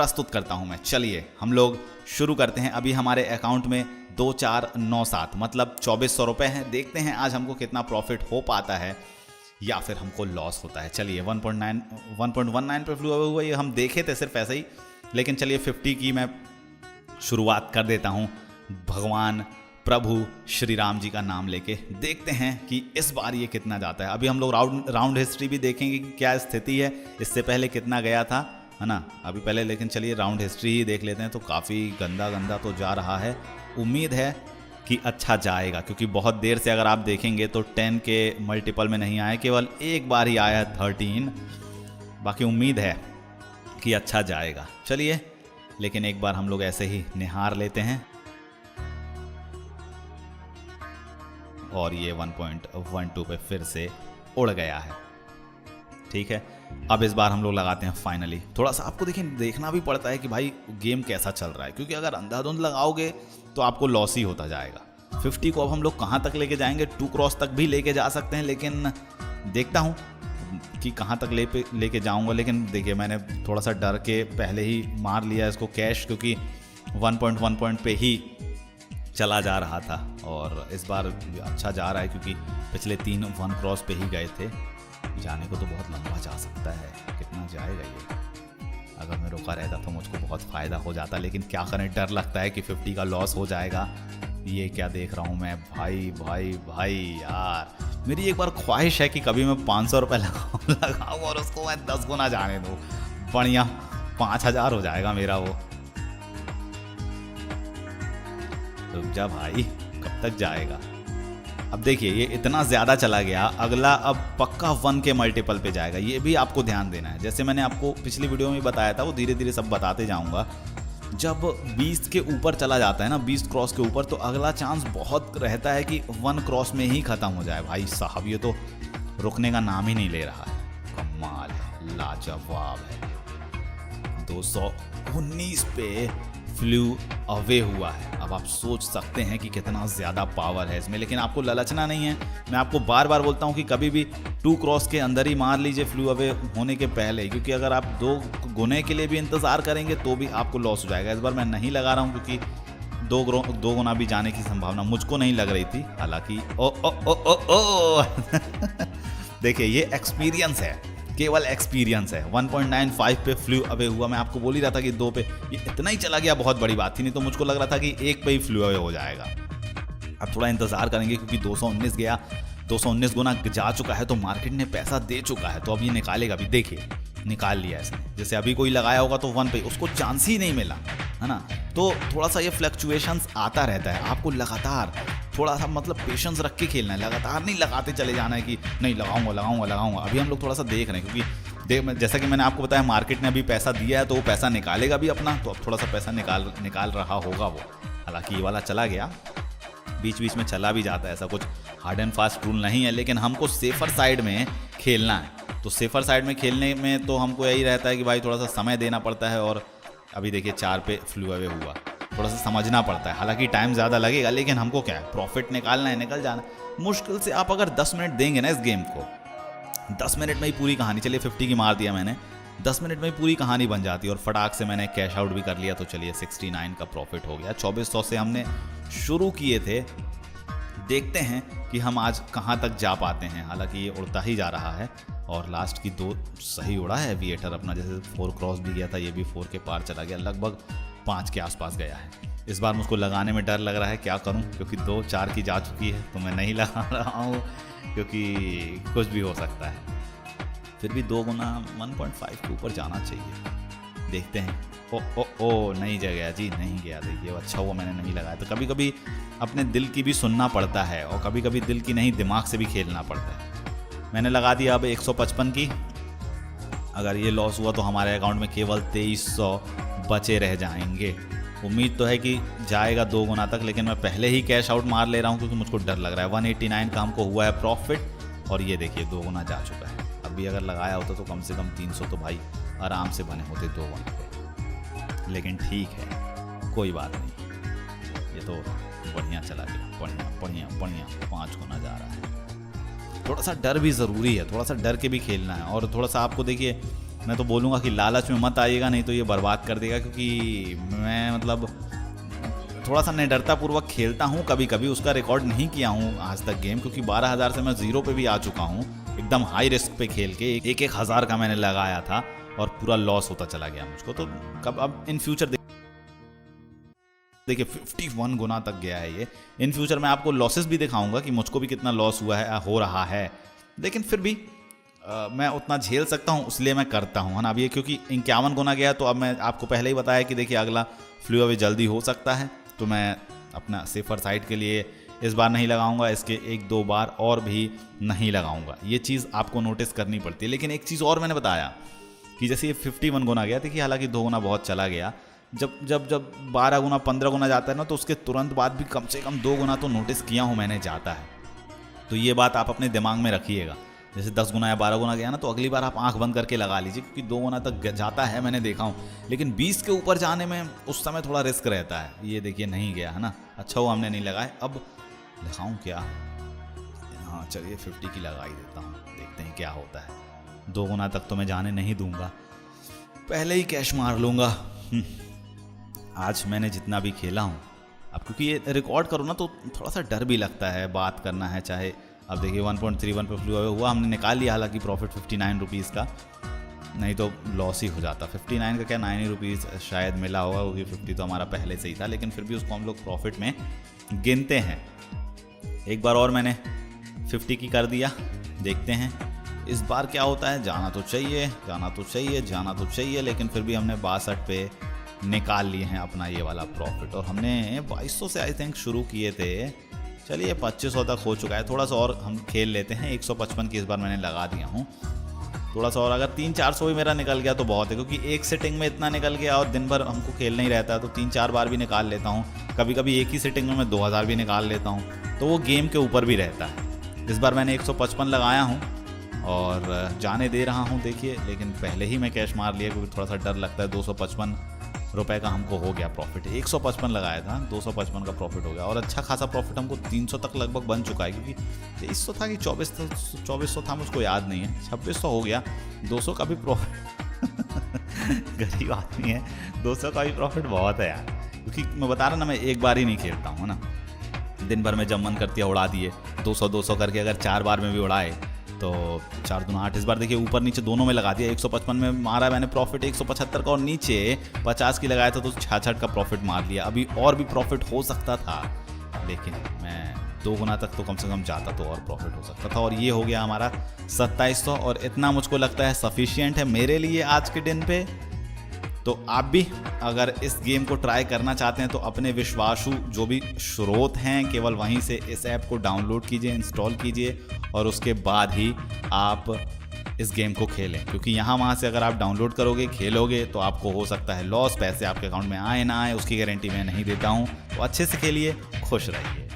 प्रस्तुत करता हूं मैं। चलिए हम लोग शुरू करते हैं। अभी हमारे अकाउंट में 2497 मतलब 2400 रुपये हैं। देखते हैं आज हमको कितना प्रॉफिट हो पाता है या फिर हमको लॉस होता है। चलिए 1.19 पे फ्लू हुआ, ये हम देखे थे सिर्फ ऐसे ही, लेकिन चलिए 50 की मैं शुरुआत कर देता हूँ भगवान प्रभु श्री राम जी का नाम लेके। देखते हैं कि इस बार ये कितना जाता है। अभी हम लोग राउंड हिस्ट्री भी देखेंगे कि क्या स्थिति है, इससे पहले कितना गया था, है ना, अभी पहले। लेकिन चलिए राउंड हिस्ट्री ही देख लेते हैं। तो काफ़ी गंदा तो जा रहा है। उम्मीद है कि अच्छा जाएगा, क्योंकि बहुत देर से अगर आप देखेंगे तो 10 के मल्टीपल में नहीं आया, केवल एक बार ही आया 13। बाकी उम्मीद है कि अच्छा जाएगा। चलिए लेकिन एक बार हम लोग ऐसे ही निहार लेते हैं। और ये 1.12 पे फिर से उड़ गया है। ठीक है, अब इस बार हम लोग लगाते हैं फाइनली। थोड़ा सा आपको देखना भी पड़ता है कि भाई गेम कैसा चल रहा है, क्योंकि अगर अंधाधुंध लगाओगे तो आपको लॉस ही होता जाएगा। 50 को अब हम लोग कहाँ तक लेके जाएंगे, 2 क्रॉस तक भी लेके जा सकते हैं, लेकिन देखता हूँ कि कहाँ तक लेके जाऊँगा। लेकिन देखिए मैंने थोड़ा सा डर के पहले ही मार लिया इसको कैश, क्योंकि 1.1 पे ही चला जा रहा था। और इस बार अच्छा जा रहा है, क्योंकि पिछले 3 1 क्रॉस पे ही गए थे। जाने को तो बहुत लंबा जा सकता है, कितना जाएगा ये। अगर मैं रुका रहता तो मुझको बहुत फ़ायदा हो जाता, लेकिन क्या करें, डर लगता है कि 50 का लॉस हो जाएगा। ये क्या देख रहा हूँ मैं, भाई यार। मेरी एक बार ख्वाहिश है कि कभी मैं 500 रुपये लगाऊँ और उसको मैं 10 गुना जाने दूँ। बढ़िया 5000 हो जाएगा मेरा वो। रुक जा भाई, कब तक जाएगा। अब देखिए ये इतना ज़्यादा चला गया, अगला अब पक्का 1 के मल्टीपल पे जाएगा। ये भी आपको ध्यान देना है। जैसे मैंने आपको पिछली वीडियो में बताया था, वो धीरे धीरे सब बताते जाऊंगा। जब 20 के ऊपर चला जाता है ना, 20 क्रॉस के ऊपर, तो अगला चांस बहुत रहता है कि 1 क्रॉस में ही ख़त्म हो जाए। भाई साहब ये तो रुकने का नाम ही नहीं ले रहा है। कमाल है, लाजवाब है। 219 पे फ्लू अवे हुआ है। अब आप सोच सकते हैं कि कितना ज़्यादा पावर है इसमें, लेकिन आपको ललचना नहीं है। मैं आपको बार बार बोलता हूं कि कभी भी 2 क्रॉस के अंदर ही मार लीजिए फ्लू अवे होने के पहले, क्योंकि अगर आप 2 गुने के लिए भी इंतज़ार करेंगे तो भी आपको लॉस हो जाएगा। इस बार मैं नहीं लगा रहा हूं, क्योंकि 2 गुना भी जाने की संभावना मुझको नहीं लग रही थी। हालांकि ओ देखिए ये एक्सपीरियंस है, केवल एक्सपीरियंस है। 1.95 पे फ्लू अवे हुआ। मैं आपको बोल ही रहा था कि 2 पे ये इतना ही चला गया, बहुत बड़ी बात थी। नहीं तो मुझको लग रहा था कि 1 पे ही फ्लू अवे हो जाएगा। अब थोड़ा इंतजार करेंगे, क्योंकि 219 गया, 219 गुना जा चुका है, तो मार्केट ने पैसा दे चुका है। तो अब ये निकालेगा भी। देखिए निकाल लिया इसने। जैसे अभी कोई लगाया होगा तो 1 पे उसको चांस ही नहीं मिला, है ना। तो थोड़ा सा ये फ्लक्चुएशंस आता रहता है। आपको लगातार थोड़ा सा मतलब पेशेंस रख के खेलना है। लगातार नहीं लगाते चले जाना है कि नहीं लगाऊंगा। अभी हम लोग थोड़ा सा देख रहे हैं, क्योंकि जैसा कि मैंने आपको बताया, मार्केट ने अभी पैसा दिया है तो वो पैसा निकालेगा भी अपना। तो अब थोड़ा सा पैसा निकाल रहा होगा वो। हालांकि ये वाला चला गया, बीच बीच में चला भी जाता है, ऐसा कुछ हार्ड एंड फास्ट रूल नहीं है। लेकिन हमको सेफर साइड में खेलना है। तो सेफर साइड में खेलने में तो हमको यही रहता है कि भाई थोड़ा सा समय देना पड़ता है। और अभी देखिए 4 पे फ्लू अवे हुआ, थोड़ा सा समझना पड़ता है। हालांकि टाइम ज़्यादा लगेगा, लेकिन हमको क्या है, प्रॉफिट निकालना है, निकल जाना। मुश्किल से आप अगर 10 मिनट देंगे ना इस गेम को, 10 मिनट में ही पूरी कहानी। चलिए 50 की मार दिया मैंने, 10 मिनट में ही पूरी कहानी बन जाती है। और फटाक से मैंने कैश आउट भी कर लिया। तो चलिए 69 का प्रॉफिट हो गया। 2400 से हमने शुरू किए थे। देखते हैं कि हम आज कहाँ तक जा पाते हैं। हालांकि ये उड़ता ही जा रहा है, और लास्ट की 2 सही उड़ा है एविएटर अपना। जैसे 4 क्रॉस भी गया था, ये भी 4 के पार चला गया, लगभग 5 के आसपास गया है। इस बार मुझको लगाने में डर लग रहा है, क्या करूं, क्योंकि 2-4 की जा चुकी है। तो मैं नहीं लगा रहा हूं, क्योंकि कुछ भी हो सकता है। फिर भी 2 गुना 1.5 के ऊपर जाना चाहिए। देखते हैं। ओ नहीं गया जी, नहीं गया। देखिए अच्छा हुआ मैंने नहीं लगाया। तो कभी कभी अपने दिल की भी सुनना पड़ता है, और कभी कभी दिल की नहीं, दिमाग से भी खेलना पड़ता है। मैंने लगा दिया अब 155 की। अगर ये लॉस हुआ तो हमारे अकाउंट में केवल 2300 बचे रह जाएंगे। उम्मीद तो है कि जाएगा 2 गुना तक, लेकिन मैं पहले ही कैश आउट मार ले रहा हूँ, क्योंकि मुझको डर लग रहा है। 189 का हमको हुआ है प्रॉफिट, और ये देखिए 2 गुना जा चुका है। अभी अगर लगाया होता तो कम से कम 300 तो भाई आराम से बने होते 2 गुना पे। लेकिन ठीक है, कोई बात नहीं। ये तो बढ़िया चला गया, बढ़िया 5 गुना जा रहा है। थोड़ा सा डर भी ज़रूरी है, थोड़ा सा डर के भी खेलना है। और थोड़ा सा आपको देखिए मैं तो बोलूँगा कि लालच में मत आइएगा, नहीं तो ये बर्बाद कर देगा। क्योंकि मैं मतलब थोड़ा सा निडरतापूर्वक खेलता हूँ, कभी कभी उसका रिकॉर्ड नहीं किया हूँ आज तक गेम, क्योंकि 12,000 से मैं 0 पे भी आ चुका हूँ एकदम हाई रिस्क पे खेल के। एक हज़ार का मैंने लगाया था और पूरा लॉस होता चला गया मुझको। तो कब अब इन फ्यूचर देखिए 51 गुना तक गया है ये। इन फ्यूचर मैं आपको लॉसेस भी दिखाऊंगा कि मुझको भी कितना लॉस हुआ है, हो रहा है, लेकिन फिर भी मैं उतना झेल सकता हूँ, इसलिए मैं करता हूँ, है ना। अब ये क्योंकि 51 गुना गया तो अब मैं आपको पहले ही बताया कि देखिए अगला फ्लू अवे जल्दी हो सकता है, तो मैं अपना सेफर साइड के लिए इस बार नहीं लगाऊंगा, इसके 1-2 बार और भी नहीं लगाऊंगा। ये चीज़ आपको नोटिस करनी पड़ती है। लेकिन एक चीज़ और मैंने बताया कि जैसे ये 51 गुना गया, देखिए हालांकि 2 गुना बहुत चला गया, जब जब जब 12 गुना 15 गुना जाता है ना, तो उसके तुरंत बाद भी कम से कम 2 गुना तो नोटिस किया हूँ मैंने जाता है। तो ये बात आप अपने दिमाग में रखिएगा। जैसे 10 गुना या 12 गुना गया ना, तो अगली बार आप आंख बंद करके लगा लीजिए, क्योंकि 2 गुना तक जाता है, मैंने देखा हूँ। लेकिन 20 के ऊपर जाने में उस समय थोड़ा रिस्क रहता है। ये देखिए नहीं गया, है ना। अच्छा हुआ हमने नहीं लगाए। अब लगाऊँ क्या? हाँ चलिए 50 की लगा ही देता हूँ, देखते हैं क्या होता है। 2 गुना तक तो मैं जाने नहीं दूंगा, पहले ही कैश मार लूँगा। आज मैंने जितना भी खेला हूँ, अब क्योंकि ये रिकॉर्ड करो ना तो थोड़ा सा डर भी लगता है, बात करना है चाहे। अब देखिए 1.31 पे फ्लू हुआ, हमने निकाल लिया, हालांकि प्रॉफिट 59 रुपीज़ का, नहीं तो लॉस ही हो जाता। 59 का क्या 9 रुपीज़ शायद मिला होगा, क्योंकि 50 तो हमारा पहले से ही था, लेकिन फिर भी उसको हम लोग प्रॉफिट में गिनते हैं। एक बार और मैंने 50 की कर दिया, देखते हैं इस बार क्या होता है। जाना तो चाहिए, जाना तो चाहिए, जाना तो चाहिए, लेकिन फिर भी हमने 62 पे निकाल लिए हैं अपना ये वाला प्रॉफिट। और हमने 2200 से आई थिंक शुरू किए थे, चलिए 2500 तक हो चुका है। थोड़ा सा और हम खेल लेते हैं। 155 की इस बार मैंने लगा दिया हूँ, थोड़ा सा और अगर 300-400 भी मेरा निकल गया तो बहुत है, क्योंकि एक सिटिंग में इतना निकल गया और दिन भर हमको खेलना ही रहता है, तो 3-4 बार भी निकाल लेता हूँ। कभी कभी एक ही सिटिंग में मैं 2000 भी निकाल लेता हूँ, तो वो गेम के ऊपर भी रहता है। इस बार मैंने 155 लगाया हूँ और जाने दे रहा हूँ, देखिए। लेकिन पहले ही मैं कैश मार लिया, क्योंकि थोड़ा सा डर लगता है। 255 रुपए का हमको हो गया प्रॉफिट। 155 लगाया था, 255 का प्रॉफिट हो गया, और अच्छा खासा प्रॉफिट हमको 300 तक लगभग बन चुका है, क्योंकि 2300 था कि 2400 था, मुझको याद नहीं है। 2600 हो गया, 200 का भी प्रॉफिट गरीब आदमी है, 200 का भी प्रॉफिट बहुत है यार। क्योंकि मैं बता रहा ना, मैं एक बार ही नहीं खेलता हूँ ना, दिन भर में जब मन करती है उड़ा दिए 200 करके। अगर 4 बार में भी उड़ाए तो 4 दूना 8। इस बार देखिए ऊपर नीचे दोनों में लगा दिया। 155 में मारा मैंने प्रॉफिट 175 का, और नीचे 50 की लगाया था तो 66 का प्रॉफिट मार लिया। अभी और भी प्रॉफिट हो सकता था, लेकिन मैं 2 गुना तक तो कम से कम जाता तो और प्रॉफिट हो सकता था। और ये हो गया हमारा 2700, और इतना मुझको लगता है सफिशिएंट है मेरे लिए आज के दिन पे। तो आप भी अगर इस गेम को ट्राई करना चाहते हैं तो अपने विश्वासु जो भी स्रोत हैं, केवल वहीं से इस ऐप को डाउनलोड कीजिए, इंस्टॉल कीजिए, और उसके बाद ही आप इस गेम को खेलें। क्योंकि यहाँ वहाँ से अगर आप डाउनलोड करोगे, खेलोगे, तो आपको हो सकता है लॉस, पैसे आपके अकाउंट में आए ना आए उसकी गारंटी मैं नहीं देता हूँ। तो अच्छे से खेलिए, खुश रहिए।